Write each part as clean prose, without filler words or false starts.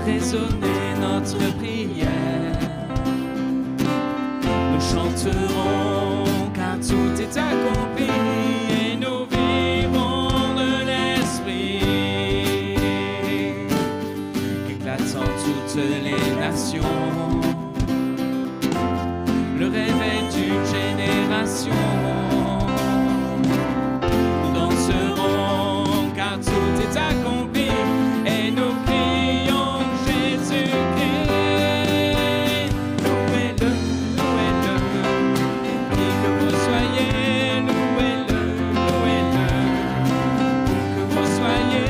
résonner notre prière. Nous chanterons car tout est accompli et nous vivrons de l'Esprit. Éclatant toutes les nations, le réveil d'une génération. Nous danserons car tout est accompli et nous crions Jésus-Christ. Louez-le, louez-le, qui que vous soyez, louez-le, louez-le, où que vous soyez,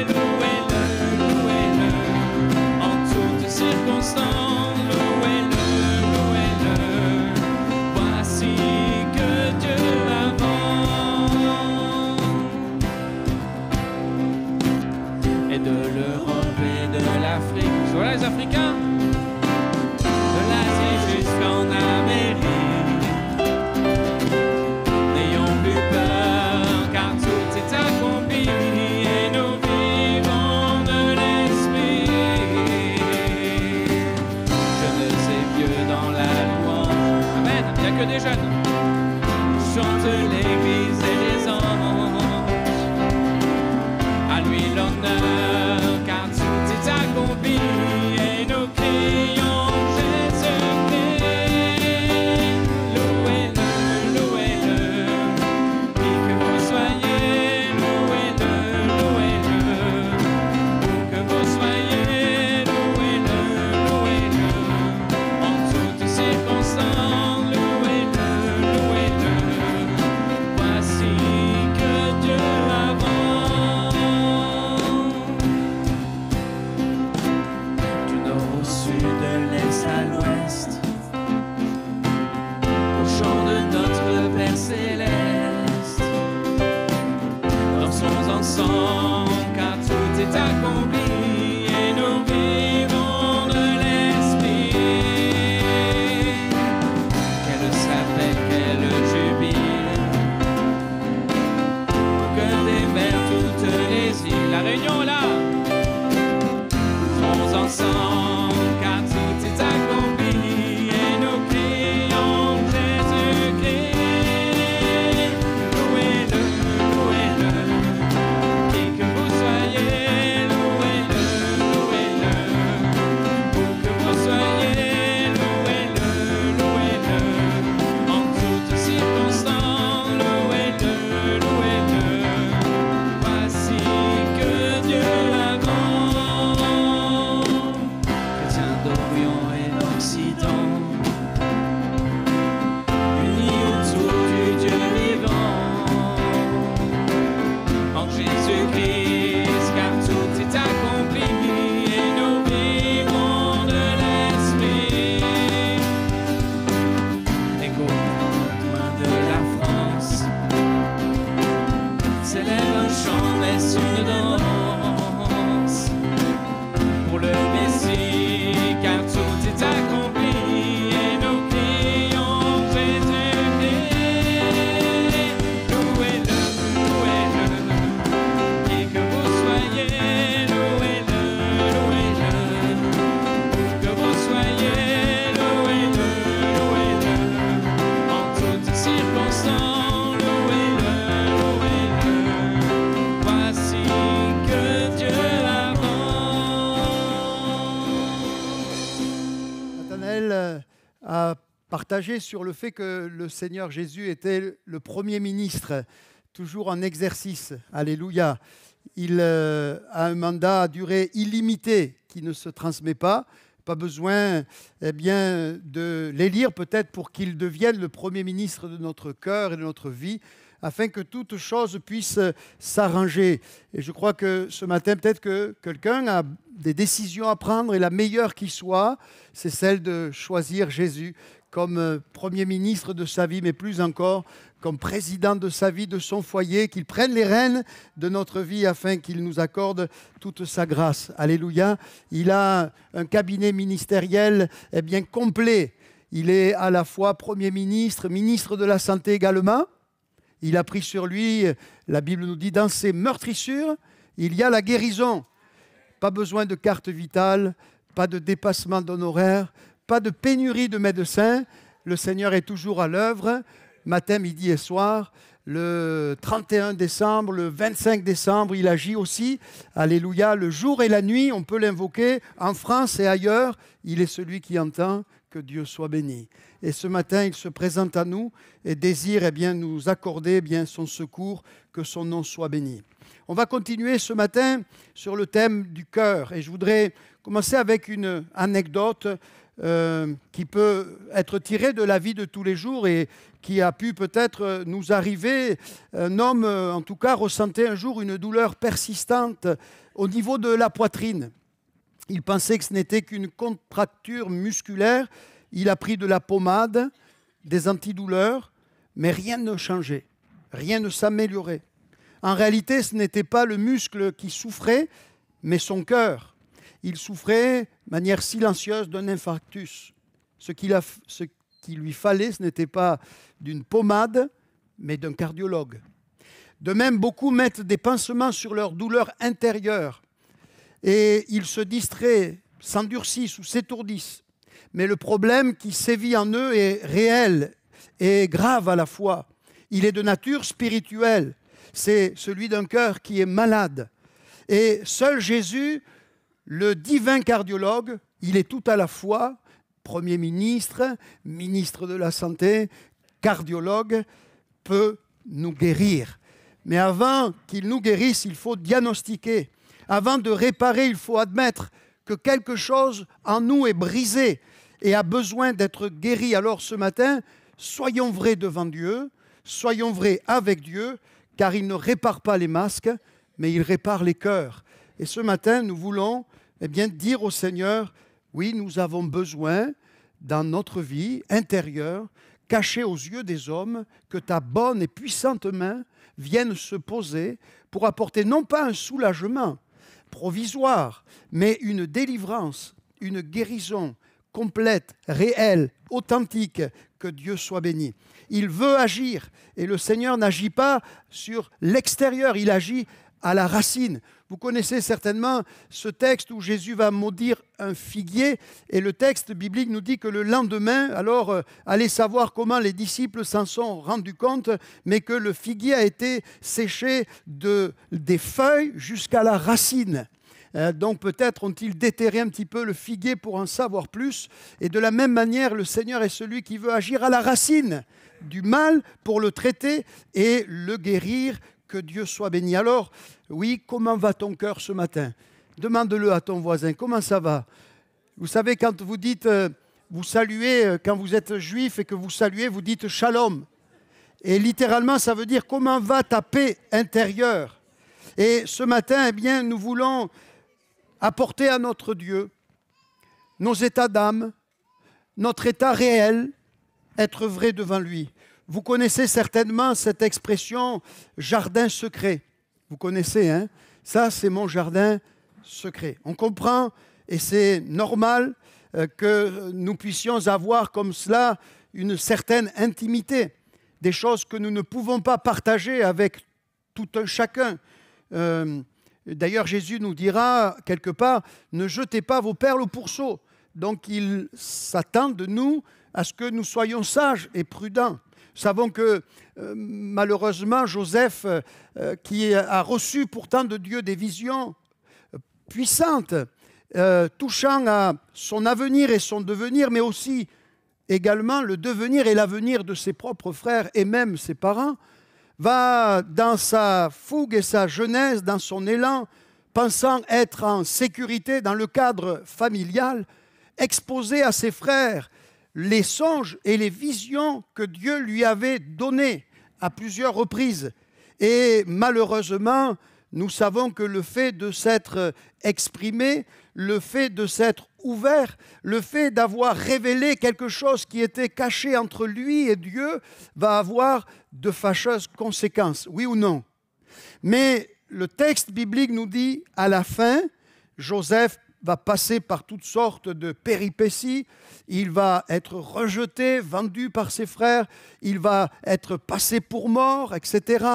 louez-le, louez-le, en toutes circonstances, louez-le, louez-le. Voici que Dieu avance. Et de l'Europe et de l'Afrique, voilà les Africains, de l'Asie jusqu'en Amérique. N'ayons plus peur car tout est accompli et nous vivons de l'Esprit. Jeunes et vieux dans la louange, amen, il n'y a que des jeunes. Chante l'Église et les anges, à lui l'honneur, car tout est accompli et nous crions Jésus-Christ. Louez-le, louez-le, qui que vous soyez, louez-le, louez-le, où que vous soyez, louez-le, louez-le, en toutes circonstances, louez-le, louez-le. Voici que Dieu avance. Du nord au sud, de l'est à l'ouest, au chant de notre Père céleste, dansons ensemble car tout est accompli et nous vivons de l'Esprit. Qu'elle s'appelle, qu'elle jubile, au cœur des mers toutes les îles. La Réunion est là. Dansons ensemble car tout est accompli et nous crions Jésus-Christ. Louez-le, louez-le, qui que vous soyez, louez-le, louez-le, où que vous soyez, louez-le, louez-le, en toutes circonstances, louez-le, louez-le. Voici que Dieu avance. Chrétiens d'Orient et d'Occident, unis autour du Dieu vivant, en Jésus-Christ, car tout est accompli et nous vivons de l'Esprit. Écho loin de la France, s'élève un chant, laisse une danse pour le Messie, car tout est accompli et nous crions Jésus-Christ. Louez-le, louez-le, qui que vous soyez, louez-le, louez-le, où que vous soyez, louez-le, louez-le, en toutes circonstances, louez-le, louez-le. Voici que Dieu avance. Nathanaël a partagé sur le fait que le Seigneur Jésus était le premier ministre, toujours en exercice. Alléluia. Il a un mandat à durée illimitée qui ne se transmet pas. Pas besoin de l'élire peut-être pour qu'il devienne le premier ministre de notre cœur et de notre vie, afin que toute chose puisse s'arranger. Et je crois que ce matin, peut-être que quelqu'un a des décisions à prendre, et la meilleure qui soit, c'est celle de choisir Jésus comme Premier ministre de sa vie, mais plus encore comme président de sa vie, de son foyer, qu'il prenne les rênes de notre vie afin qu'il nous accorde toute sa grâce. Alléluia. Il a un cabinet ministériel complet. Il est à la fois Premier ministre, ministre de la Santé également. Il a pris sur lui, la Bible nous dit, dans ses meurtrissures, il y a la guérison. Pas besoin de carte vitale, pas de dépassement d'honoraires, pas de pénurie de médecins. Le Seigneur est toujours à l'œuvre, matin, midi et soir. Le 31 décembre, le 25 décembre, il agit aussi. Alléluia, le jour et la nuit, on peut l'invoquer en France et ailleurs. Il est celui qui entend, que Dieu soit béni. Et ce matin, il se présente à nous et désire nous accorder son secours, que son nom soit béni. On va continuer ce matin sur le thème du cœur. Et je voudrais commencer avec une anecdote qui peut être tirée de la vie de tous les jours et qui a pu peut-être nous arriver. Un homme, en tout cas, ressentait un jour une douleur persistante au niveau de la poitrine. Il pensait que ce n'était qu'une contracture musculaire. Il a pris de la pommade, des antidouleurs, mais rien ne changeait, rien ne s'améliorait. En réalité, ce n'était pas le muscle qui souffrait, mais son cœur. Il souffrait de manière silencieuse d'un infarctus. Ce qu'il lui fallait, ce n'était pas d'une pommade, mais d'un cardiologue. De même, beaucoup mettent des pansements sur leur douleur intérieure et ils se distraient, s'endurcissent ou s'étourdissent. Mais le problème qui sévit en eux est réel et grave à la fois. Il est de nature spirituelle. C'est celui d'un cœur qui est malade. Et seul Jésus, le divin cardiologue, il est tout à la fois Premier ministre, ministre de la Santé, cardiologue, peut nous guérir. Mais avant qu'il nous guérisse, il faut diagnostiquer. Avant de réparer, il faut admettre que quelque chose en nous est brisé et a besoin d'être guéri. Alors ce matin, soyons vrais devant Dieu, soyons vrais avec Dieu, car il ne répare pas les masques, mais il répare les cœurs. Et ce matin, nous voulons dire au Seigneur, oui, nous avons besoin, dans notre vie intérieure, cachée aux yeux des hommes, que ta bonne et puissante main vienne se poser pour apporter non pas un soulagement provisoire, mais une délivrance, une guérison complète, réelle, authentique, que Dieu soit béni. Il veut agir et le Seigneur n'agit pas sur l'extérieur, il agit à la racine. Vous connaissez certainement ce texte où Jésus va maudire un figuier et le texte biblique nous dit que le lendemain, alors allez savoir comment les disciples s'en sont rendus compte, mais que le figuier a été séché des feuilles jusqu'à la racine. Donc peut-être ont-ils déterré un petit peu le figuier pour en savoir plus. Et de la même manière, le Seigneur est celui qui veut agir à la racine du mal pour le traiter et le guérir. Que Dieu soit béni. Alors, oui, comment va ton cœur ce matin? Demande-le à ton voisin. Comment ça va? Vous savez, quand vous dites, vous saluez, quand vous êtes juif et que vous saluez, vous dites shalom. Et littéralement, ça veut dire comment va ta paix intérieure? Et ce matin, nous voulons apporter à notre Dieu nos états d'âme, notre état réel, être vrai devant lui. Vous connaissez certainement cette expression « jardin secret ». Vous connaissez, hein? Ça, c'est mon jardin secret. On comprend, et c'est normal que nous puissions avoir comme cela une certaine intimité, des choses que nous ne pouvons pas partager avec tout un chacun. D'ailleurs, Jésus nous dira quelque part « ne jetez pas vos perles au pourceau ». Donc, il s'attend de nous à ce que nous soyons sages et prudents. Nous savons que malheureusement, Joseph, qui a reçu pourtant de Dieu des visions puissantes, touchant à son avenir et son devenir, mais aussi également le devenir et l'avenir de ses propres frères et même ses parents, va dans sa fougue et sa jeunesse, dans son élan, pensant être en sécurité dans le cadre familial, exposer à ses frères les songes et les visions que Dieu lui avait donnés à plusieurs reprises. Et malheureusement, nous savons que le fait de s'être exprimé, le fait de s'être ouvert, le fait d'avoir révélé quelque chose qui était caché entre lui et Dieu va avoir de fâcheuses conséquences, oui ou non? Mais le texte biblique nous dit, à la fin, Joseph va passer par toutes sortes de péripéties, il va être rejeté, vendu par ses frères, il va être passé pour mort, etc.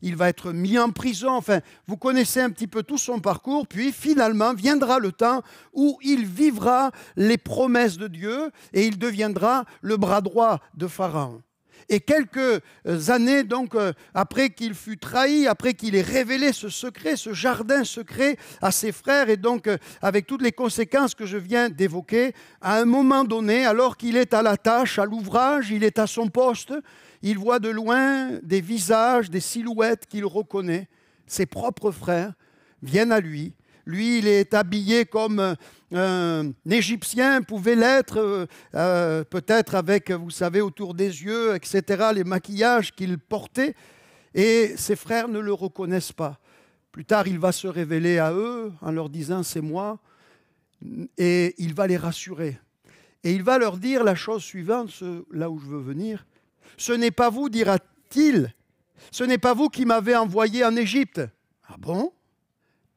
Il va être mis en prison, enfin, vous connaissez un petit peu tout son parcours, puis finalement viendra le temps où il vivra les promesses de Dieu et il deviendra le bras droit de Pharaon. Et quelques années donc après qu'il fut trahi, après qu'il ait révélé ce secret, ce jardin secret à ses frères, et donc avec toutes les conséquences que je viens d'évoquer, à un moment donné, alors qu'il est à la tâche, à l'ouvrage, il est à son poste, il voit de loin des visages, des silhouettes qu'il reconnaît. Ses propres frères viennent à lui. Lui, il est habillé comme un Égyptien pouvait l'être, peut-être avec, vous savez, autour des yeux, etc., les maquillages qu'il portait. Et ses frères ne le reconnaissent pas. Plus tard, il va se révéler à eux en leur disant « c'est moi ». Et il va les rassurer. Et il va leur dire la chose suivante, là où je veux venir. « Ce n'est pas vous, dira-t-il, ce n'est pas vous qui m'avez envoyé en Égypte. » Ah bon ?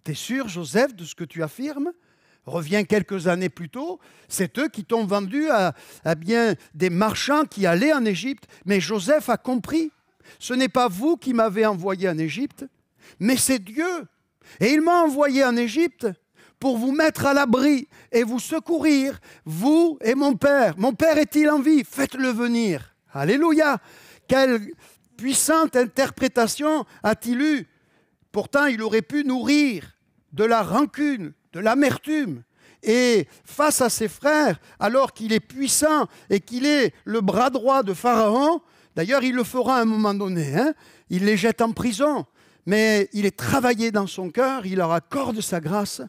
T'es sûr, Joseph, de ce que tu affirmes ? Reviens quelques années plus tôt, c'est eux qui t'ont vendu à bien des marchands qui allaient en Égypte. Mais Joseph a compris, ce n'est pas vous qui m'avez envoyé en Égypte, mais c'est Dieu. Et il m'a envoyé en Égypte pour vous mettre à l'abri et vous secourir, vous et mon père. Mon père est-il en vie ? Faites-le venir. Alléluia ! Quelle puissante interprétation a-t-il eu ? Pourtant, il aurait pu nourrir de la rancune, de l'amertume. Et face à ses frères, alors qu'il est puissant et qu'il est le bras droit de Pharaon, d'ailleurs, il le fera à un moment donné, il les jette en prison, mais il est travaillé dans son cœur, il leur accorde sa grâce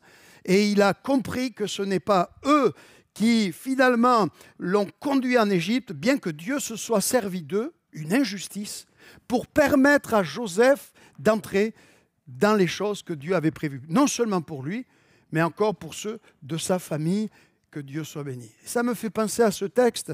et il a compris que ce n'est pas eux qui, finalement, l'ont conduit en Égypte, bien que Dieu se soit servi d'eux, une injustice, pour permettre à Joseph d'entrer dans les choses que Dieu avait prévues, non seulement pour lui, mais encore pour ceux de sa famille, que Dieu soit béni. Et ça me fait penser à ce texte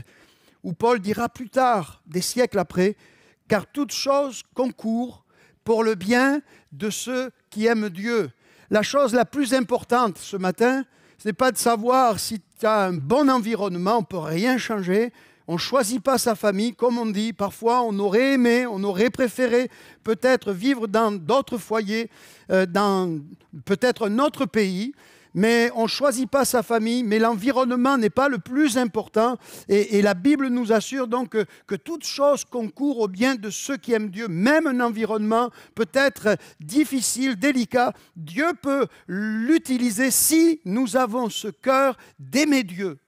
où Paul dira plus tard, des siècles après, « Car toute chose concourt pour le bien de ceux qui aiment Dieu. » La chose la plus importante ce matin, ce n'est pas de savoir si tu as un bon environnement, on ne peut rien changer. On ne choisit pas sa famille, comme on dit. Parfois, on aurait aimé, on aurait préféré peut-être vivre dans d'autres foyers, dans peut-être un autre pays, mais on ne choisit pas sa famille, mais l'environnement n'est pas le plus important. Et la Bible nous assure donc que toute chose concourt au bien de ceux qui aiment Dieu. Même un environnement peut-être difficile, délicat, Dieu peut l'utiliser si nous avons ce cœur d'aimer Dieu,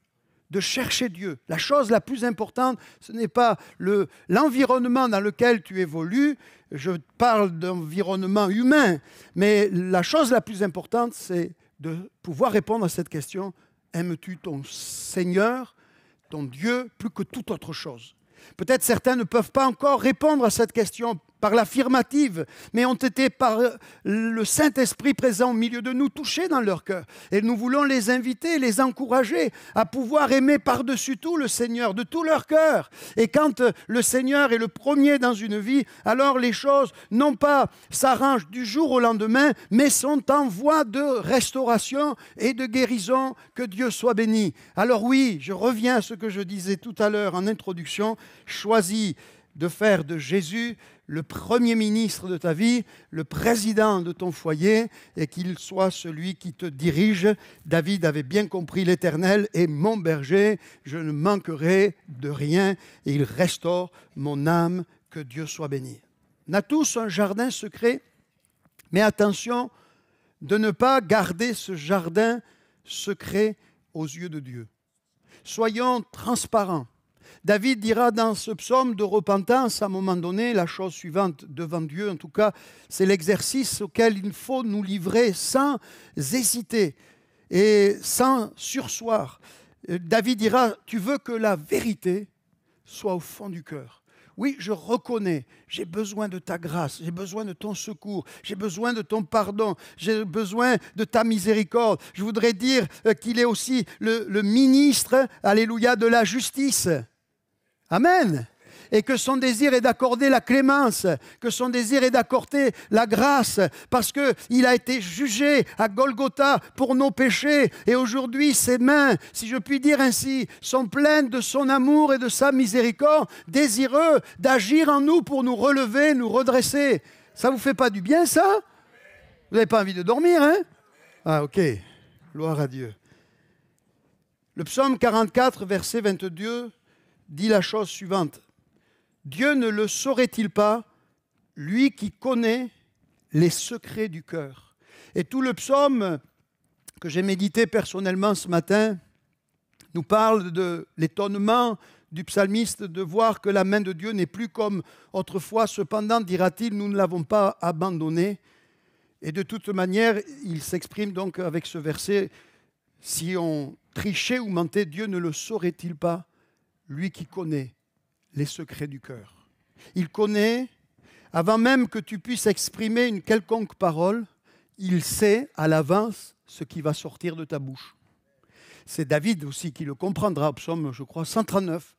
de chercher Dieu. La chose la plus importante, ce n'est pas l'environnement dans lequel tu évolues, je parle d'environnement humain, mais la chose la plus importante, c'est de pouvoir répondre à cette question, aimes-tu ton Seigneur, ton Dieu, plus que toute autre chose ? Peut-être certains ne peuvent pas encore répondre à cette question par l'affirmative, mais ont été par le Saint-Esprit présent au milieu de nous, touchés dans leur cœur. Et nous voulons les inviter, les encourager à pouvoir aimer par-dessus tout le Seigneur, de tout leur cœur. Et quand le Seigneur est le premier dans une vie, alors les choses, non pas s'arrangent du jour au lendemain, mais sont en voie de restauration et de guérison. Que Dieu soit béni. Alors oui, je reviens à ce que je disais tout à l'heure en introduction, choisis de faire de Jésus le premier ministre de ta vie, le président de ton foyer, et qu'il soit celui qui te dirige. David avait bien compris l'Éternel est mon berger, je ne manquerai de rien, et il restaure mon âme, que Dieu soit béni. On a tous un jardin secret, mais attention de ne pas garder ce jardin secret aux yeux de Dieu. Soyons transparents. David dira dans ce psaume de repentance, à un moment donné, la chose suivante devant Dieu, en tout cas, c'est l'exercice auquel il faut nous livrer sans hésiter et sans surseoir. David dira, tu veux que la vérité soit au fond du cœur. Oui, je reconnais, j'ai besoin de ta grâce, j'ai besoin de ton secours, j'ai besoin de ton pardon, j'ai besoin de ta miséricorde. Je voudrais dire qu'il est aussi le ministre, alléluia, de la justice. Amen. et que son désir est d'accorder la clémence, que son désir est d'accorder la grâce, parce qu'il a été jugé à Golgotha pour nos péchés, et aujourd'hui ses mains, si je puis dire ainsi, sont pleines de son amour et de sa miséricorde, désireux d'agir en nous pour nous relever, nous redresser. Ça ne vous fait pas du bien, ça? Vous n'avez pas envie de dormir, hein? Ah, ok. Gloire à Dieu. Le psaume 44, verset 22, dit la chose suivante. Dieu ne le saurait-il pas, lui qui connaît les secrets du cœur? Et tout le psaume que j'ai médité personnellement ce matin nous parle de l'étonnement du psalmiste de voir que la main de Dieu n'est plus comme autrefois. Cependant, dira-t-il, nous ne l'avons pas abandonné. Et de toute manière, il s'exprime donc avec ce verset, si on trichait ou mentait, Dieu ne le saurait-il pas, lui qui connaît les secrets du cœur. Il connaît, avant même que tu puisses exprimer une quelconque parole, il sait à l'avance ce qui va sortir de ta bouche. C'est David aussi qui le comprendra, au psaume, je crois, 139.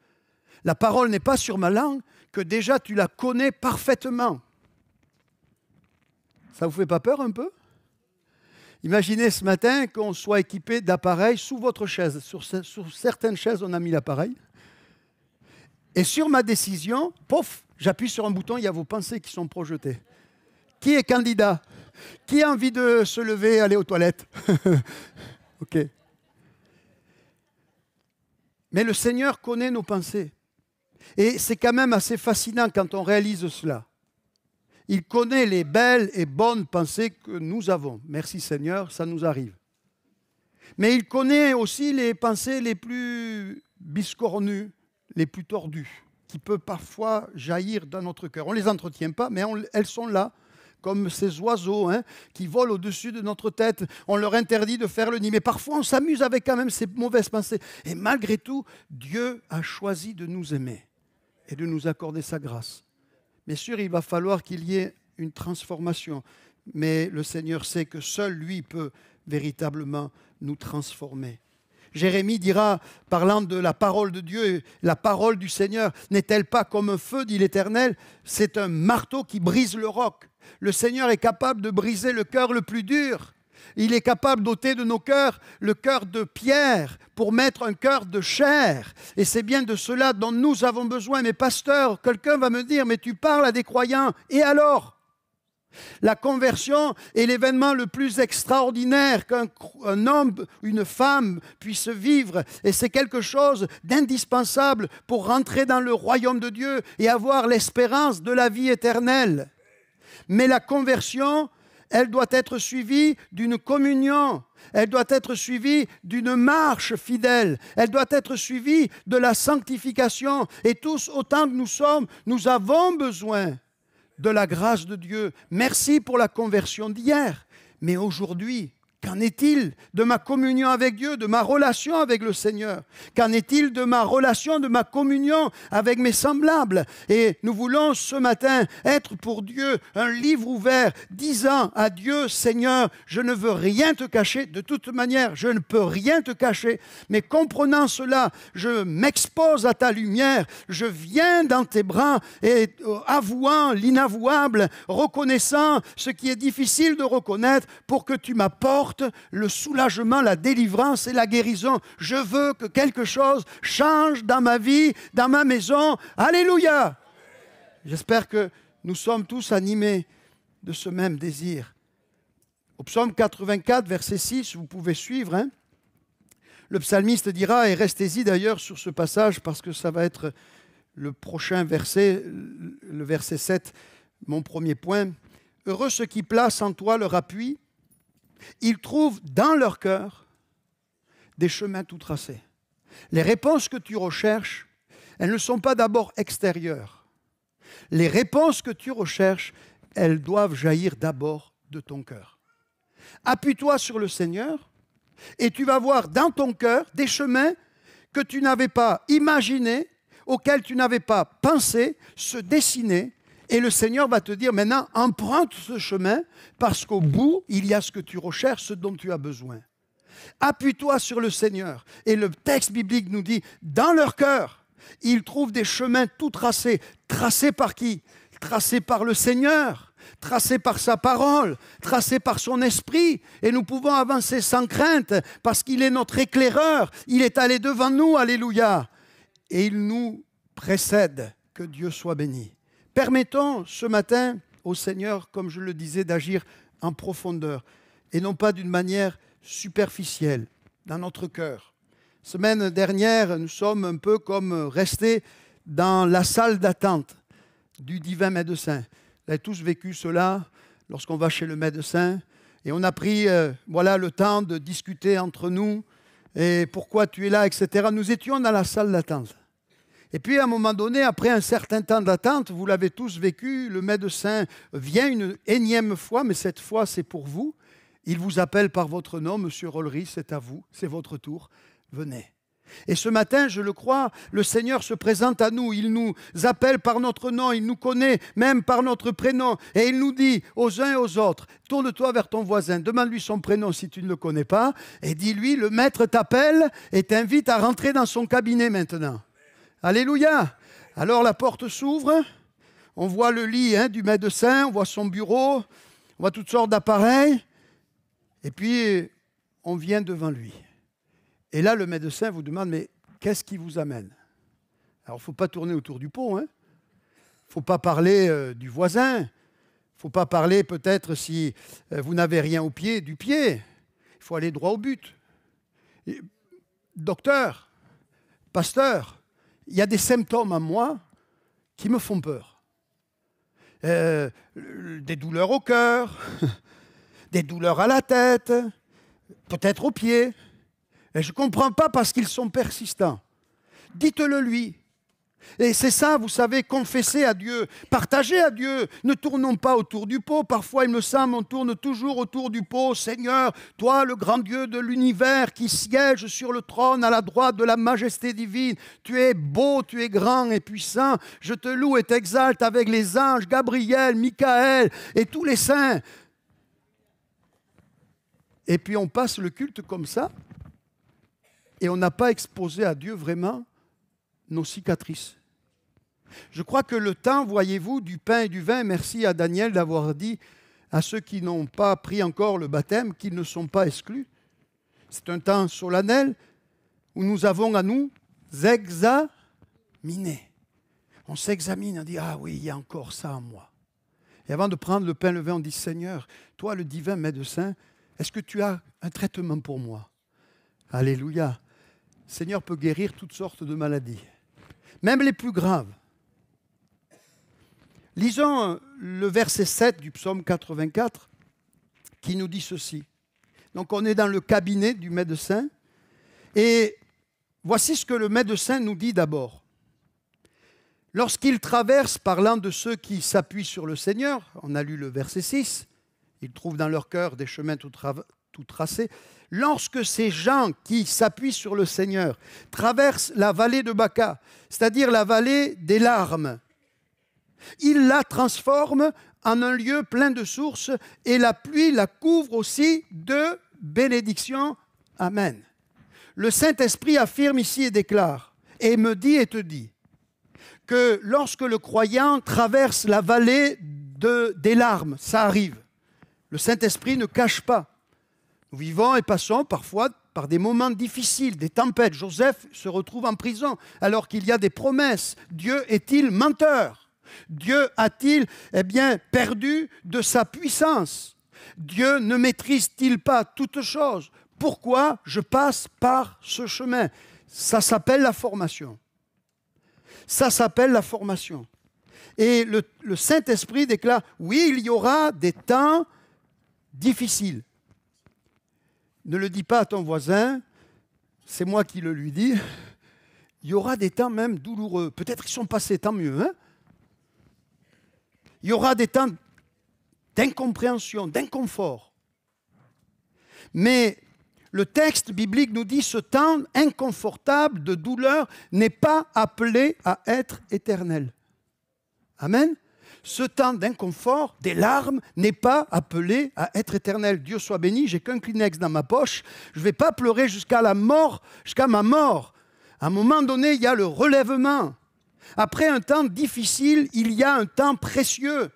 La parole n'est pas sur ma langue, que déjà tu la connais parfaitement. Ça vous fait pas peur un peu? Imaginez ce matin qu'on soit équipé d'appareils sous votre chaise. Sur certaines chaises, on a mis l'appareil. Et sur ma décision, pouf, j'appuie sur un bouton, il y a vos pensées qui sont projetées. Qui est candidat? Qui a envie de se lever et aller aux toilettes? Ok. Mais le Seigneur connaît nos pensées. Et c'est quand même assez fascinant quand on réalise cela. Il connaît les belles et bonnes pensées que nous avons. Merci Seigneur, ça nous arrive. Mais il connaît aussi les pensées les plus biscornues, les plus tordues, qui peuvent parfois jaillir dans notre cœur. On ne les entretient pas, mais elles sont là, comme ces oiseaux qui volent au-dessus de notre tête. On leur interdit de faire le nid. Mais parfois, on s'amuse avec quand même ces mauvaises pensées. Et malgré tout, Dieu a choisi de nous aimer et de nous accorder sa grâce. Bien sûr, il va falloir qu'il y ait une transformation. Mais le Seigneur sait que seul lui peut véritablement nous transformer. Jérémie dira, parlant de la parole de Dieu, la parole du Seigneur, n'est-elle pas comme un feu, dit l'Éternel? C'est un marteau qui brise le roc. Le Seigneur est capable de briser le cœur le plus dur. Il est capable d'ôter de nos cœurs le cœur de pierre pour mettre un cœur de chair. Et c'est bien de cela dont nous avons besoin. Mais pasteur, quelqu'un va me dire, mais tu parles à des croyants, et alors? La conversion est l'événement le plus extraordinaire qu'un homme, une femme puisse vivre. Et c'est quelque chose d'indispensable pour rentrer dans le royaume de Dieu et avoir l'espérance de la vie éternelle. Mais la conversion, elle doit être suivie d'une communion. Elle doit être suivie d'une marche fidèle. Elle doit être suivie de la sanctification. Et tous, autant que nous sommes, nous avons besoin de la grâce de Dieu. Merci pour la conversion d'hier. Mais aujourd'hui, qu'en est-il de ma communion avec Dieu, de ma relation avec le Seigneur? Qu'en est-il de ma relation, de ma communion avec mes semblables? Et nous voulons ce matin être pour Dieu un livre ouvert, disant à Dieu, Seigneur, je ne veux rien te cacher. De toute manière, je ne peux rien te cacher. Mais comprenant cela, je m'expose à ta lumière. Je viens dans tes bras et avouant l'inavouable, reconnaissant ce qui est difficile de reconnaître pour que tu m'apportes le soulagement, la délivrance et la guérison. Je veux que quelque chose change dans ma vie, dans ma maison. Alléluia! J'espère que nous sommes tous animés de ce même désir. Au psaume 84, verset 6, vous pouvez suivre. Le psalmiste dira, et restez-y d'ailleurs sur ce passage parce que ça va être le prochain verset, le verset 7, mon premier point. Heureux ceux qui placent en toi leur appui. Ils trouvent dans leur cœur des chemins tout tracés. Les réponses que tu recherches, elles ne sont pas d'abord extérieures. Les réponses que tu recherches, elles doivent jaillir d'abord de ton cœur. Appuie-toi sur le Seigneur et tu vas voir dans ton cœur des chemins que tu n'avais pas imaginés, auxquels tu n'avais pas pensé se dessiner. Et le Seigneur va te dire maintenant, emprunte ce chemin parce qu'au bout, il y a ce que tu recherches, ce dont tu as besoin. Appuie-toi sur le Seigneur. Et le texte biblique nous dit, dans leur cœur, Il trouve des chemins tout tracés. Tracés par qui? Tracés par le Seigneur, tracés par sa parole, tracés par son esprit. Et nous pouvons avancer sans crainte parce qu'il est notre éclaireur. Il est allé devant nous, alléluia. Et il nous précède. Que Dieu soit béni. Permettons ce matin au Seigneur, comme je le disais, d'agir en profondeur et non pas d'une manière superficielle dans notre cœur. Semaine dernière, nous sommes un peu comme restés dans la salle d'attente du divin médecin. Vous avez tous vécu cela lorsqu'on va chez le médecin et on a pris le temps de discuter entre nous et pourquoi tu es là, etc. Nous étions dans la salle d'attente. Et puis, à un moment donné, après un certain temps d'attente, vous l'avez tous vécu, le médecin vient une énième fois, mais cette fois, c'est pour vous. Il vous appelle par votre nom, Monsieur Rollery, c'est à vous, c'est votre tour, venez. Et ce matin, je le crois, le Seigneur se présente à nous, il nous appelle par notre nom, il nous connaît même par notre prénom, et il nous dit aux uns et aux autres, tourne-toi vers ton voisin, demande-lui son prénom si tu ne le connais pas, et dis-lui, le maître t'appelle et t'invite à rentrer dans son cabinet maintenant. Alléluia. Alors la porte s'ouvre, on voit le lit du médecin, on voit son bureau, on voit toutes sortes d'appareils, et puis on vient devant lui. Et là, le médecin vous demande, mais qu'est-ce qui vous amène? Alors, il ne faut pas tourner autour du pot, il ne faut pas parler du voisin, il ne faut pas parler peut-être si vous n'avez rien au pied, du pied. Il faut aller droit au but. Docteur, pasteur, il y a des symptômes en moi qui me font peur. Des douleurs au cœur, des douleurs à la tête, peut-être aux pieds. Et je ne comprends pas parce qu'ils sont persistants. Dites-le lui. Et c'est ça, vous savez, confesser à Dieu, partager à Dieu. Ne tournons pas autour du pot. Parfois, il me semble, on tourne toujours autour du pot. Seigneur, toi, le grand Dieu de l'univers qui siège sur le trône à la droite de la majesté divine, tu es beau, tu es grand et puissant. Je te loue et t'exalte avec les anges, Gabriel, Michaël et tous les saints. Et puis, on passe le culte comme ça et on n'a pas exposé à Dieu vraiment nos cicatrices. Je crois que le temps, voyez-vous, du pain et du vin, merci à Daniel d'avoir dit à ceux qui n'ont pas pris encore le baptême qu'ils ne sont pas exclus. C'est un temps solennel où nous avons à nous examiner. On s'examine, on dit, ah oui, il y a encore ça en moi. Et avant de prendre le pain et le vin, on dit, Seigneur, toi le divin médecin, est-ce que tu as un traitement pour moi? Alléluia. Le Seigneur peut guérir toutes sortes de maladies, même les plus graves. Lisons le verset 7 du psaume 84 qui nous dit ceci. Donc on est dans le cabinet du médecin et voici ce que le médecin nous dit d'abord. Lorsqu'il traverse, parlant de ceux qui s'appuient sur le Seigneur, on a lu le verset 6, ils trouvent dans leur cœur des chemins tout tracés. Lorsque ces gens qui s'appuient sur le Seigneur traversent la vallée de Baca, c'est-à-dire la vallée des larmes, il la transforme en un lieu plein de sources et la pluie la couvre aussi de bénédictions. Amen. Le Saint-Esprit affirme ici et déclare, et me dit et te dit, que lorsque le croyant traverse la vallée des larmes, ça arrive. Le Saint-Esprit ne cache pas. Nous vivons et passons parfois par des moments difficiles, des tempêtes. Joseph se retrouve en prison alors qu'il y a des promesses. Dieu est-il menteur? Dieu a-t-il perdu de sa puissance? Dieu ne maîtrise-t-il pas toutes choses? Pourquoi je passe par ce chemin? Ça s'appelle la formation. Ça s'appelle la formation. Et le Saint-Esprit déclare, oui, il y aura des temps difficiles. Ne le dis pas à ton voisin, c'est moi qui le lui dis. Il y aura des temps même douloureux. Peut-être qu'ils sont passés, tant mieux. Il y aura des temps d'incompréhension, d'inconfort. Mais le texte biblique nous dit ce temps inconfortable de douleur n'est pas appelé à être éternel. Amen. Ce temps d'inconfort, des larmes, n'est pas appelé à être éternel. Dieu soit béni, j'ai qu'un Kleenex dans ma poche. Je ne vais pas pleurer jusqu'à la mort, jusqu'à ma mort. À un moment donné, il y a le relèvement. Après un temps difficile, il y a un temps précieux.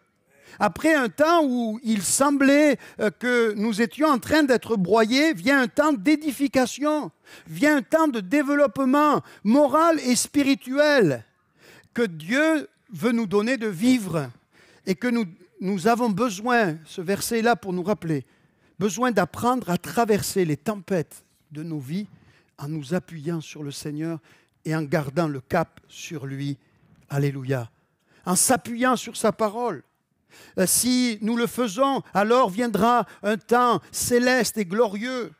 Après un temps où il semblait que nous étions en train d'être broyés, vient un temps d'édification, vient un temps de développement moral et spirituel que Dieu veut nous donner de vivre et que nous avons besoin, ce verset est là pour nous rappeler, besoin d'apprendre à traverser les tempêtes de nos vies en nous appuyant sur le Seigneur et en gardant le cap sur lui. Alléluia. En s'appuyant sur sa parole. Si nous le faisons, alors viendra un temps céleste et glorieux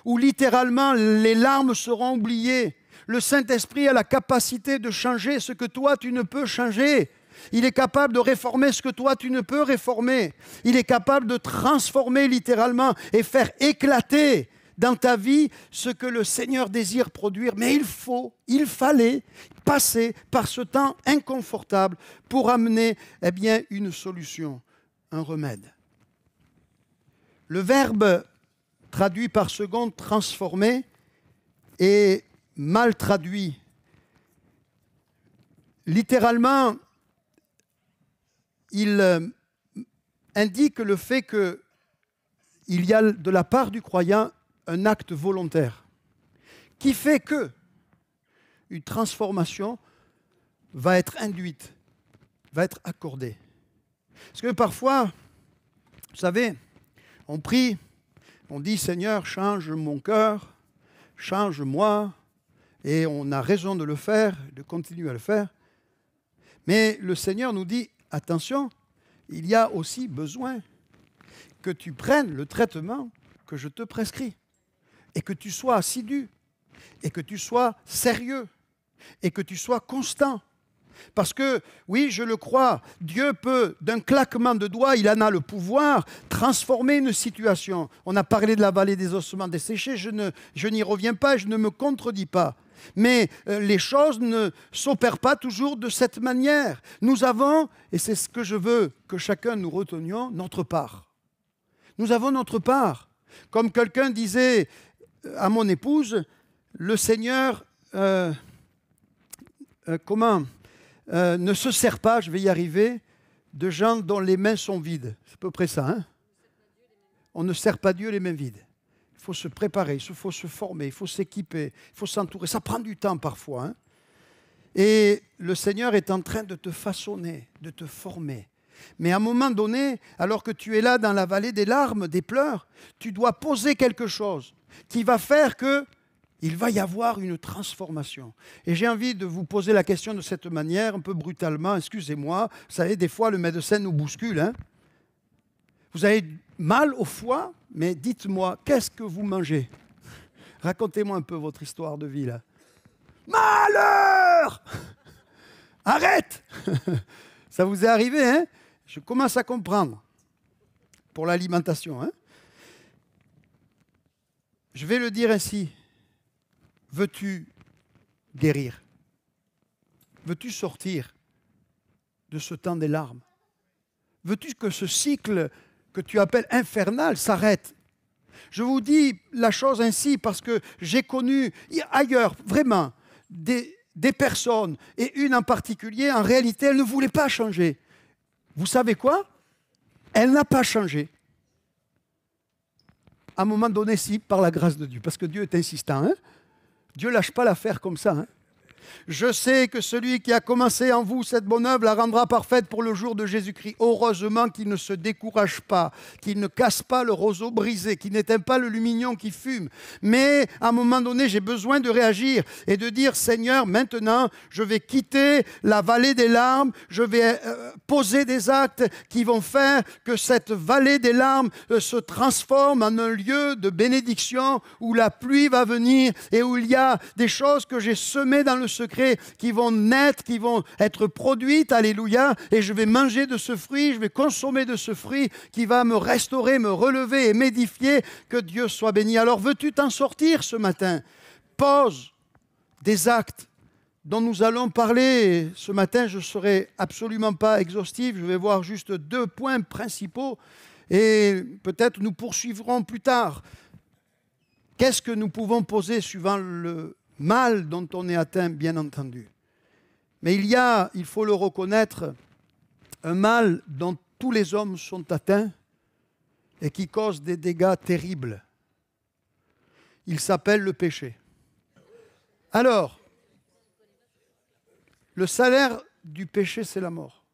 où littéralement les larmes seront oubliées. Le Saint-Esprit a la capacité de changer ce que toi tu ne peux changer. Il est capable de réformer ce que toi tu ne peux réformer. Il est capable de transformer littéralement et faire éclater dans ta vie ce que le Seigneur désire produire. Mais il fallait passer par ce temps inconfortable pour amener une solution, un remède. Le verbe traduit par seconde, transformer, est mal traduit. Littéralement, il indique le fait qu'il y a de la part du croyant un acte volontaire qui fait que une transformation va être induite, va être accordée. Parce que parfois, vous savez, on prie, on dit « Seigneur, change mon cœur, change-moi », et on a raison de le faire, de continuer à le faire. Mais le Seigneur nous dit « Attention, il y a aussi besoin que tu prennes le traitement que je te prescris. Et que tu sois assidu, et que tu sois sérieux, et que tu sois constant. Parce que, oui, je le crois, Dieu peut, d'un claquement de doigts, il en a le pouvoir, transformer une situation. On a parlé de la vallée des ossements desséchés, je n'y reviens pas, je ne me contredis pas. Mais les choses ne s'opèrent pas toujours de cette manière. Nous avons, et c'est ce que je veux que chacun nous retenions, notre part. Nous avons notre part. Comme quelqu'un disait à mon épouse, le Seigneur ne se sert pas, je vais y arriver, de gens dont les mains sont vides. C'est à peu près ça. Hein? On ne sert pas Dieu les mains vides. Il faut se préparer, il faut se former, il faut s'équiper, il faut s'entourer. Ça prend du temps parfois. Hein? Et le Seigneur est en train de te façonner, de te former. Mais à un moment donné, alors que tu es là dans la vallée des larmes, des pleurs, tu dois poser quelque chose qui va faire qu'il va y avoir une transformation. Et j'ai envie de vous poser la question de cette manière, un peu brutalement, excusez-moi, vous savez, des fois le médecin nous bouscule. Hein? Vous avez mal au foie, mais dites-moi, qu'est-ce que vous mangez? Racontez-moi un peu votre histoire de vie là. Malheur! Arrête! Ça vous est arrivé, hein? Je commence à comprendre pour l'alimentation. Hein? Je vais le dire ainsi. Veux-tu guérir? Veux-tu sortir de ce temps des larmes? Veux-tu que ce cycle que tu appelles infernal s'arrête? Je vous dis la chose ainsi parce que j'ai connu ailleurs, vraiment, des personnes, et une en particulier, en réalité, elle ne voulait pas changer. Vous savez quoi? Elle n'a pas changé. À un moment donné, si, par la grâce de Dieu, parce que Dieu est insistant. Hein? Dieu ne lâche pas l'affaire comme ça. Hein? Je sais que celui qui a commencé en vous cette bonne œuvre la rendra parfaite pour le jour de Jésus-Christ. Heureusement qu'il ne se décourage pas, qu'il ne casse pas le roseau brisé, qu'il n'éteint pas le lumignon qui fume. Mais à un moment donné, j'ai besoin de réagir et de dire, Seigneur, maintenant, je vais quitter la vallée des larmes, je vais poser des actes qui vont faire que cette vallée des larmes se transforme en un lieu de bénédiction où la pluie va venir et où il y a des choses que j'ai semées dans le secret qui vont naître, qui vont être produites, alléluia, et je vais manger de ce fruit, je vais consommer de ce fruit qui va me restaurer, me relever et m'édifier, que Dieu soit béni. Alors veux-tu t'en sortir ce matin? Pose des actes dont nous allons parler. Ce matin, je ne serai absolument pas exhaustif, je vais voir juste 2 points principaux et peut-être nous poursuivrons plus tard. Qu'est-ce que nous pouvons poser suivant le mal dont on est atteint, bien entendu. Mais il faut le reconnaître, un mal dont tous les hommes sont atteints et qui cause des dégâts terribles. Il s'appelle le péché. Alors, le salaire du péché, c'est la mort.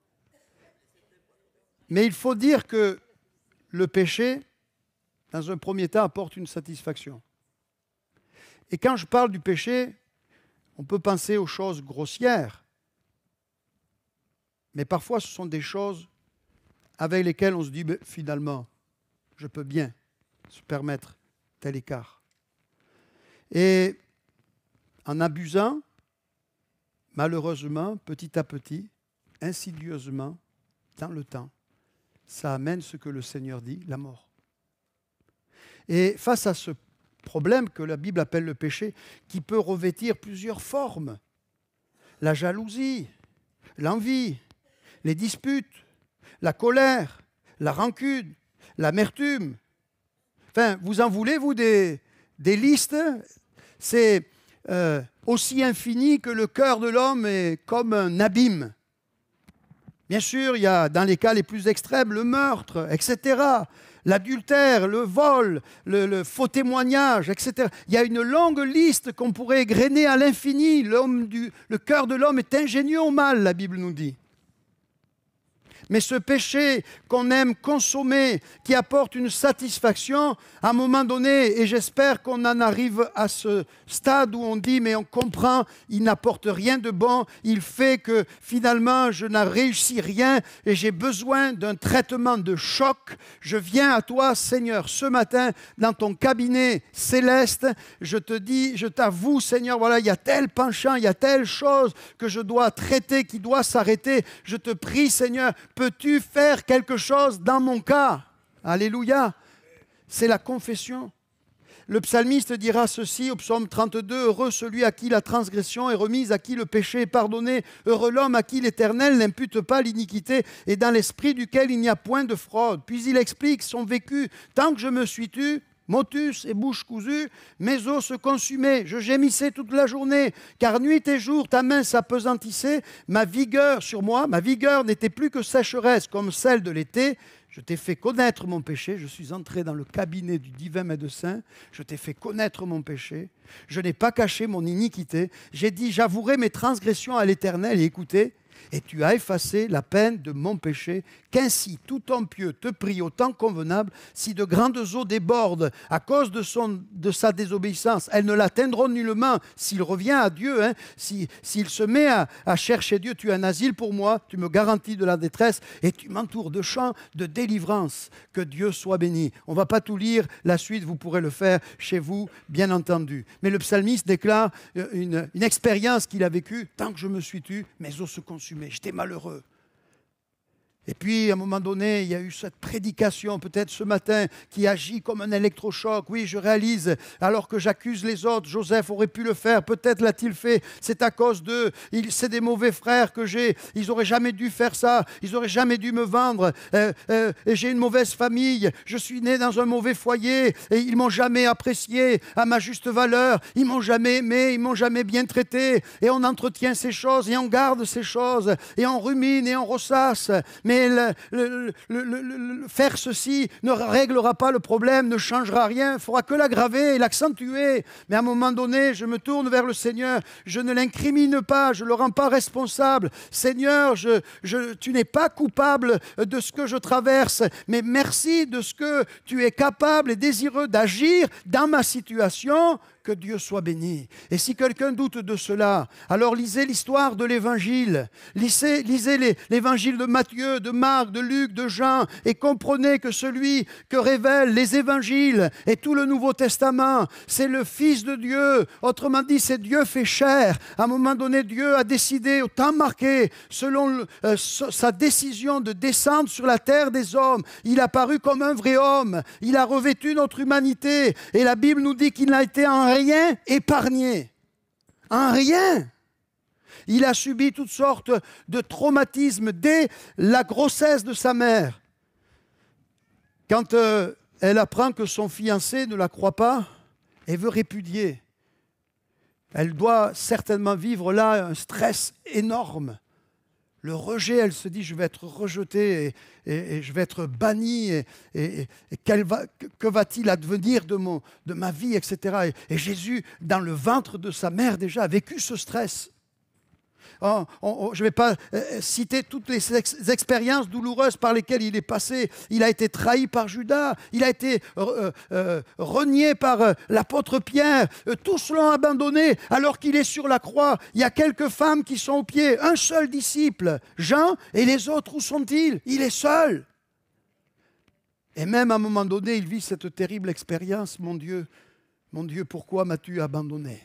Mais il faut dire que le péché, dans un premier temps, apporte une satisfaction. Et quand je parle du péché, on peut penser aux choses grossières. Mais parfois, ce sont des choses avec lesquelles on se dit, finalement, je peux bien se permettre tel écart. Et en abusant, malheureusement, petit à petit, insidieusement, dans le temps, ça amène ce que le Seigneur dit, la mort. Et face à ce problème que la Bible appelle le péché, qui peut revêtir plusieurs formes, la jalousie, l'envie, les disputes, la colère, la rancune, l'amertume. Enfin, vous en voulez, vous, des listes? C'est aussi infini que le cœur de l'homme est comme un abîme. Bien sûr, il y a, dans les cas les plus extrêmes, le meurtre, etc., l'adultère, le vol, le faux témoignage, etc. Il y a une longue liste qu'on pourrait égrener à l'infini. Le cœur de l'homme est ingénieux au mal, la Bible nous dit. Mais ce péché qu'on aime consommer, qui apporte une satisfaction, à un moment donné, et j'espère qu'on en arrive à ce stade où on dit, mais on comprend, il n'apporte rien de bon, il fait que finalement je n'ai réussi rien et j'ai besoin d'un traitement de choc. Je viens à toi, Seigneur, ce matin, dans ton cabinet céleste, je te dis, je t'avoue, Seigneur, voilà, il y a tel penchant, il y a telle chose que je dois traiter, qui doit s'arrêter. Je te prie, Seigneur, peux-tu faire quelque chose dans mon cas? Alléluia. C'est la confession. Le psalmiste dira ceci au psaume 32, « Heureux celui à qui la transgression est remise, à qui le péché est pardonné. Heureux l'homme à qui l'Éternel n'impute pas l'iniquité et dans l'esprit duquel il n'y a point de fraude. » Puis il explique son vécu. « Tant que je me suis tu, motus et bouche cousue, mes os se consumaient, je gémissais toute la journée, car nuit et jour ta main s'appesantissait, ma vigueur sur moi, ma vigueur n'était plus que sécheresse comme celle de l'été. Je t'ai fait connaître mon péché, je suis entré dans le cabinet du divin médecin, je t'ai fait connaître mon péché, je n'ai pas caché mon iniquité, j'ai dit j'avouerai mes transgressions à l'Éternel et écoutez, et tu as effacé la peine de mon péché, qu'ainsi tout homme pieux te prie au temps convenable, si de grandes eaux débordent à cause de sa désobéissance, elles ne l'atteindront nullement s'il revient à Dieu, s'il se met à chercher Dieu, tu es un asile pour moi, tu me garantis de la détresse et tu m'entoures de chants de délivrance, que Dieu soit béni. On ne va pas tout lire, la suite vous pourrez le faire chez vous, bien entendu. Mais le psalmiste déclare une expérience qu'il a vécue, tant que je me suis tu, mes os se consumaient, j'étais malheureux. Et puis, à un moment donné, il y a eu cette prédication, peut-être ce matin, qui agit comme un électrochoc. Oui, je réalise, alors que j'accuse les autres, Joseph aurait pu le faire, peut-être l'a-t-il fait. C'est à cause d'eux. C'est des mauvais frères que j'ai. Ils n'auraient jamais dû faire ça. Ils n'auraient jamais dû me vendre. Et j'ai une mauvaise famille. Je suis né dans un mauvais foyer. Et ils ne m'ont jamais apprécié à ma juste valeur. Ils ne m'ont jamais aimé. Ils ne m'ont jamais bien traité. Et on entretient ces choses et on garde ces choses. Et on rumine et on ressasse. Mais faire ceci ne réglera pas le problème, ne changera rien, il ne faudra que l'aggraver et l'accentuer. Mais à un moment donné, je me tourne vers le Seigneur, je ne l'incrimine pas, je ne le rends pas responsable. Seigneur, tu n'es pas coupable de ce que je traverse, mais merci de ce que tu es capable et désireux d'agir dans ma situation. Que Dieu soit béni. Et si quelqu'un doute de cela, alors lisez l'histoire de l'Évangile. Lisez l'Évangile de Matthieu, de Marc, de Luc, de Jean, et comprenez que celui que révèlent les Évangiles et tout le Nouveau Testament, c'est le Fils de Dieu. Autrement dit, c'est Dieu fait chair. À un moment donné, Dieu a décidé, au temps marqué, selon sa décision de descendre sur la terre des hommes. Il a paru comme un vrai homme. Il a revêtu notre humanité. Et la Bible nous dit qu'il n'a été en rien épargné. En rien. Il a subi toutes sortes de traumatismes dès la grossesse de sa mère. Quand elle apprend que son fiancé ne la croit pas, elle veut répudier. Elle doit certainement vivre là un stress énorme. Le rejet, elle se dit, je vais être rejetée et je vais être bannie et que va-t-il advenir de ma vie, etc. Et Jésus, dans le ventre de sa mère déjà, a vécu ce stress. Je ne vais pas citer toutes les expériences douloureuses par lesquelles il est passé. Il a été trahi par Judas, il a été renié par l'apôtre Pierre. Tous l'ont abandonné alors qu'il est sur la croix. Il y a quelques femmes qui sont aux pieds, un seul disciple, Jean, et les autres, où sont-ils? Il est seul. Et même à un moment donné, il vit cette terrible expérience. Mon Dieu, pourquoi m'as-tu abandonné?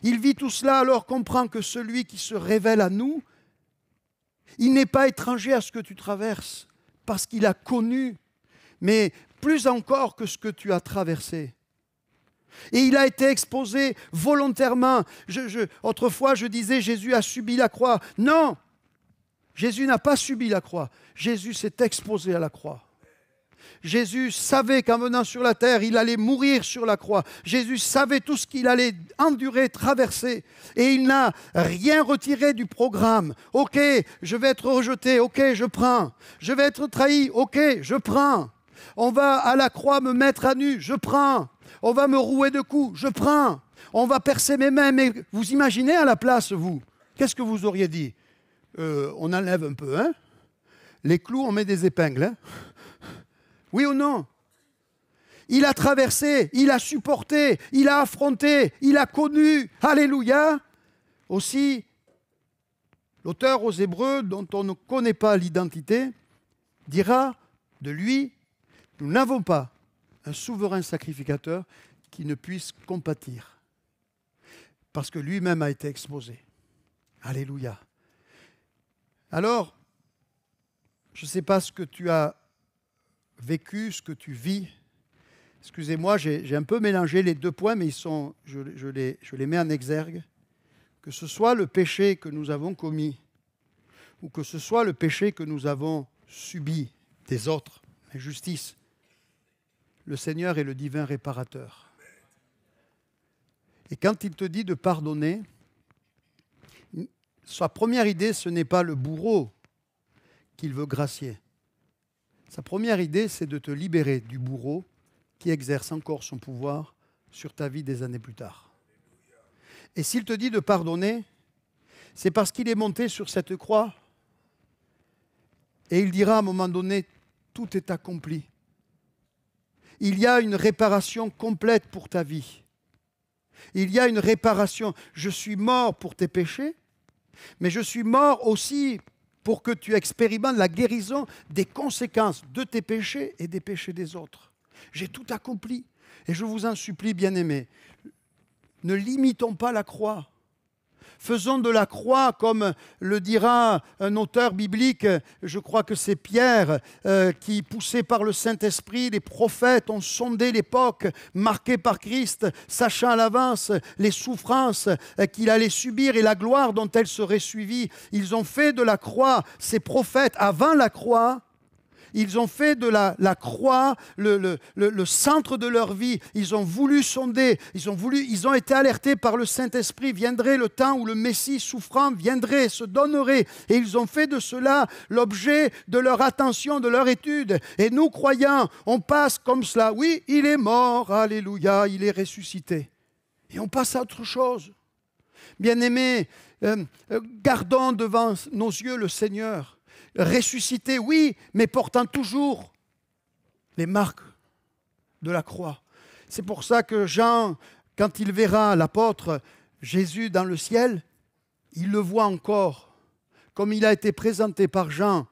Il vit tout cela, alors comprend que celui qui se révèle à nous, il n'est pas étranger à ce que tu traverses, parce qu'il a connu, mais plus encore que ce que tu as traversé. Et il a été exposé volontairement. Autrefois, je disais, Jésus a subi la croix. Non, Jésus n'a pas subi la croix. Jésus s'est exposé à la croix. Jésus savait qu'en venant sur la terre, il allait mourir sur la croix. Jésus savait tout ce qu'il allait endurer, traverser. Et il n'a rien retiré du programme. Ok, je vais être rejeté. Ok, je prends. Je vais être trahi. Ok, je prends. On va à la croix me mettre à nu. Je prends. On va me rouer de coups. Je prends. On va percer mes mains. Mais vous imaginez à la place, vous, qu'est-ce que vous auriez dit? On enlève un peu, hein? Les clous, on met des épingles, hein? Oui ou non? Il a traversé, il a supporté, il a affronté, il a connu. Alléluia. Aussi, l'auteur aux Hébreux, dont on ne connaît pas l'identité, dira de lui, nous n'avons pas un souverain sacrificateur qui ne puisse compatir. Parce que lui-même a été exposé. Alléluia. Alors, je ne sais pas ce que tu as vécu, ce que tu vis. Excusez-moi, j'ai un peu mélangé les deux points, mais je les mets en exergue. Que ce soit le péché que nous avons commis, ou que ce soit le péché que nous avons subi des autres, l'injustice, le Seigneur est le divin réparateur. Et quand il te dit de pardonner, sa première idée, ce n'est pas le bourreau qu'il veut gracier. Sa première idée, c'est de te libérer du bourreau qui exerce encore son pouvoir sur ta vie des années plus tard. Et s'il te dit de pardonner, c'est parce qu'il est monté sur cette croix et il dira à un moment donné, tout est accompli. Il y a une réparation complète pour ta vie. Il y a une réparation. Je suis mort pour tes péchés, mais je suis mort aussi pour que tu expérimentes la guérison des conséquences de tes péchés et des péchés des autres. J'ai tout accompli. Et je vous en supplie, bien-aimés, ne limitons pas la croix. Faisons de la croix, comme le dira un auteur biblique, je crois que c'est Pierre, qui, poussé par le Saint-Esprit, les prophètes ont sondé l'époque, marquée par Christ, sachant à l'avance les souffrances qu'il allait subir et la gloire dont elle serait suivie. Ils ont fait de la croix, ces prophètes, avant la croix, ils ont fait de la croix le centre de leur vie. Ils ont voulu sonder, ils ont été alertés par le Saint-Esprit. Viendrait le temps où le Messie souffrant viendrait, se donnerait. Et ils ont fait de cela l'objet de leur attention, de leur étude. Et nous, croyants, on passe comme cela. Oui, il est mort, alléluia, il est ressuscité. Et on passe à autre chose. Bien-aimés, gardons devant nos yeux le Seigneur. Ressuscité, oui, mais portant toujours les marques de la croix. C'est pour ça que Jean, quand il verra l'apôtre Jésus dans le ciel, il le voit encore, comme il a été présenté par Jean,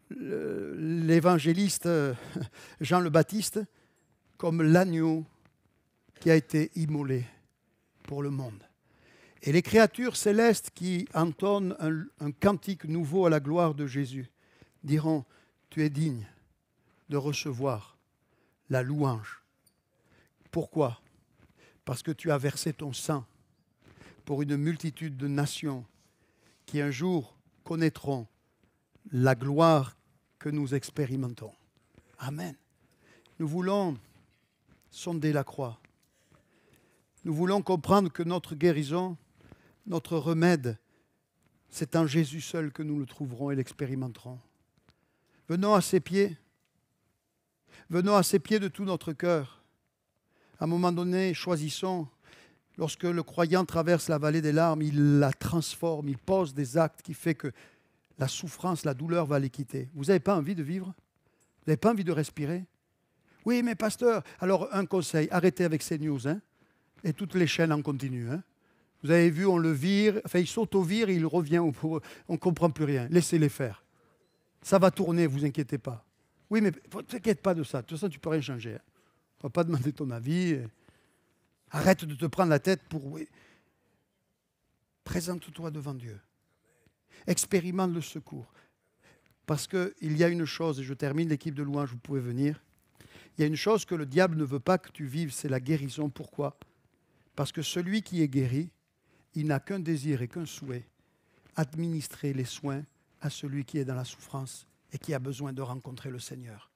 l'évangéliste Jean le Baptiste, comme l'agneau qui a été immolé pour le monde. Et les créatures célestes qui entonnent un cantique nouveau à la gloire de Jésus diront, tu es digne de recevoir la louange. Pourquoi? Parce que tu as versé ton sang pour une multitude de nations qui un jour connaîtront la gloire que nous expérimentons. Amen. Nous voulons sonder la croix. Nous voulons comprendre que notre guérison, notre remède, c'est en Jésus seul que nous le trouverons et l'expérimenterons. Venons à ses pieds. Venons à ses pieds de tout notre cœur. À un moment donné, choisissons. Lorsque le croyant traverse la vallée des larmes, il la transforme, il pose des actes qui font que la souffrance, la douleur va les quitter. Vous n'avez pas envie de vivre? Vous n'avez pas envie de respirer? Oui, mais pasteur, alors un conseil, arrêtez avec ces news, hein, et toutes les chaînes en continu. Hein. Vous avez vu, on le vire, enfin il s'auto-vire et il revient, on ne comprend plus rien. Laissez-les faire. Ça va tourner, ne vous inquiétez pas. Oui, mais ne t'inquiète pas de ça. De toute façon, tu ne peux rien changer. Hein. On ne va pas demander ton avis. Arrête de te prendre la tête pour... Oui. Présente-toi devant Dieu. Expérimente le secours. Parce qu'il y a une chose, et je termine, l'équipe de louange, vous pouvez venir. Il y a une chose que le diable ne veut pas que tu vives, c'est la guérison. Pourquoi? Parce que celui qui est guéri, il n'a qu'un désir et qu'un souhait, administrer les soins à celui qui est dans la souffrance et qui a besoin de rencontrer le Seigneur.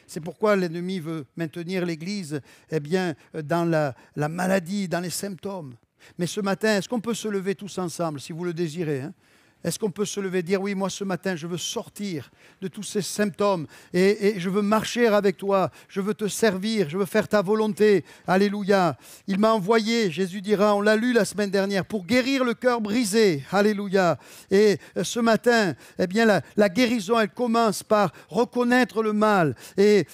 C'est pourquoi l'ennemi veut maintenir l'Église dans la maladie, dans les symptômes. Mais ce matin, est-ce qu'on peut se lever tous ensemble, si vous le désirez, hein? Est-ce qu'on peut se lever et dire, oui, moi ce matin, je veux sortir de tous ces symptômes et je veux marcher avec toi, je veux te servir, je veux faire ta volonté. Alléluia. Il m'a envoyé, Jésus dira, on l'a lu la semaine dernière, pour guérir le cœur brisé. Alléluia. Et ce matin, la guérison, elle commence par reconnaître le mal et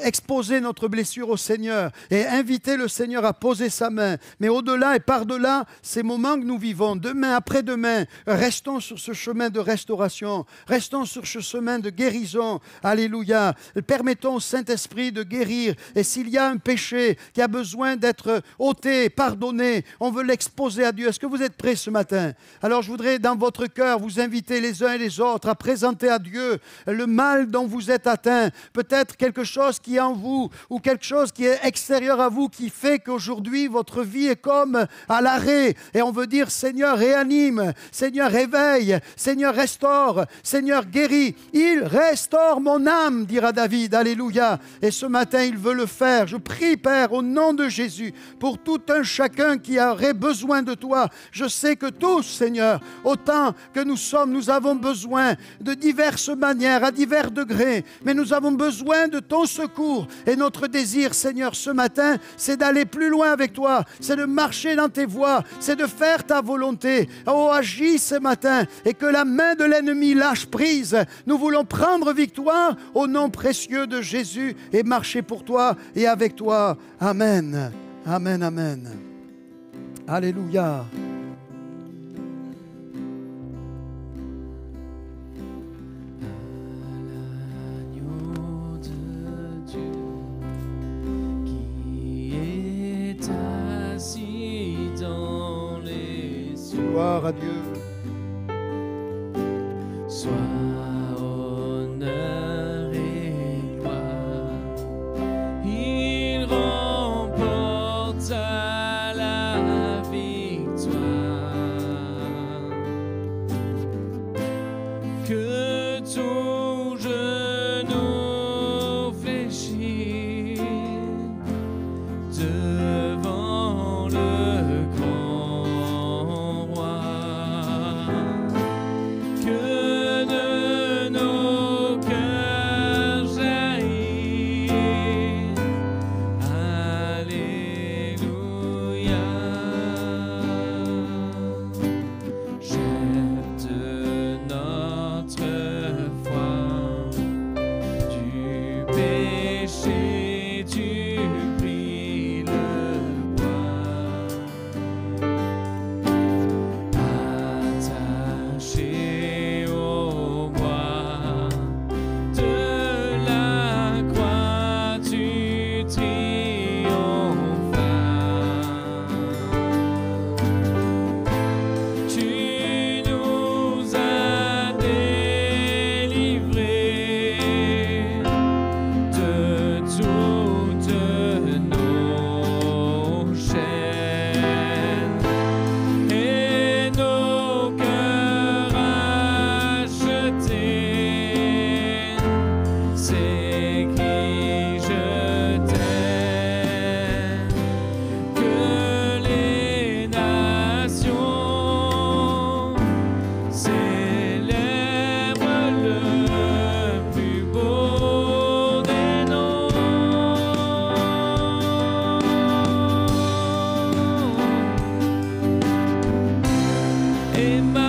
exposer notre blessure au Seigneur et inviter le Seigneur à poser sa main. Mais au-delà et par-delà, ces moments que nous vivons, demain, après-demain, restons sur ce chemin de restauration, restons sur ce chemin de guérison. Alléluia. Permettons au Saint-Esprit de guérir. Et s'il y a un péché qui a besoin d'être ôté, pardonné, on veut l'exposer à Dieu. Est-ce que vous êtes prêts ce matin? Alors je voudrais dans votre cœur vous inviter les uns et les autres à présenter à Dieu le mal dont vous êtes atteints. Peut-être quelque chose qui est en vous ou quelque chose qui est extérieur à vous qui fait qu'aujourd'hui votre vie est comme à l'arrêt. Et on veut dire Seigneur réanime, Seigneur réveille, Seigneur restaure, Seigneur guérit. Il restaure mon âme, dira David. Alléluia. Et ce matin, il veut le faire. Je prie, Père, au nom de Jésus, pour tout un chacun qui aurait besoin de toi. Je sais que tous, Seigneur, autant que nous sommes, nous avons besoin de diverses manières, à divers degrés, mais nous avons besoin de ton secours. Et notre désir, Seigneur, ce matin, c'est d'aller plus loin avec toi, c'est de marcher dans tes voies, c'est de faire ta volonté. Oh, agis ce matin et que la main de l'ennemi lâche prise. Nous voulons prendre victoire au nom précieux de Jésus et marcher pour toi et avec toi. Amen. Amen, amen. Alléluia. Gloire à Dieu. Sois honneur et gloire, il remporte la victoire. Que tout genou fléchit devant le grand roi. et ma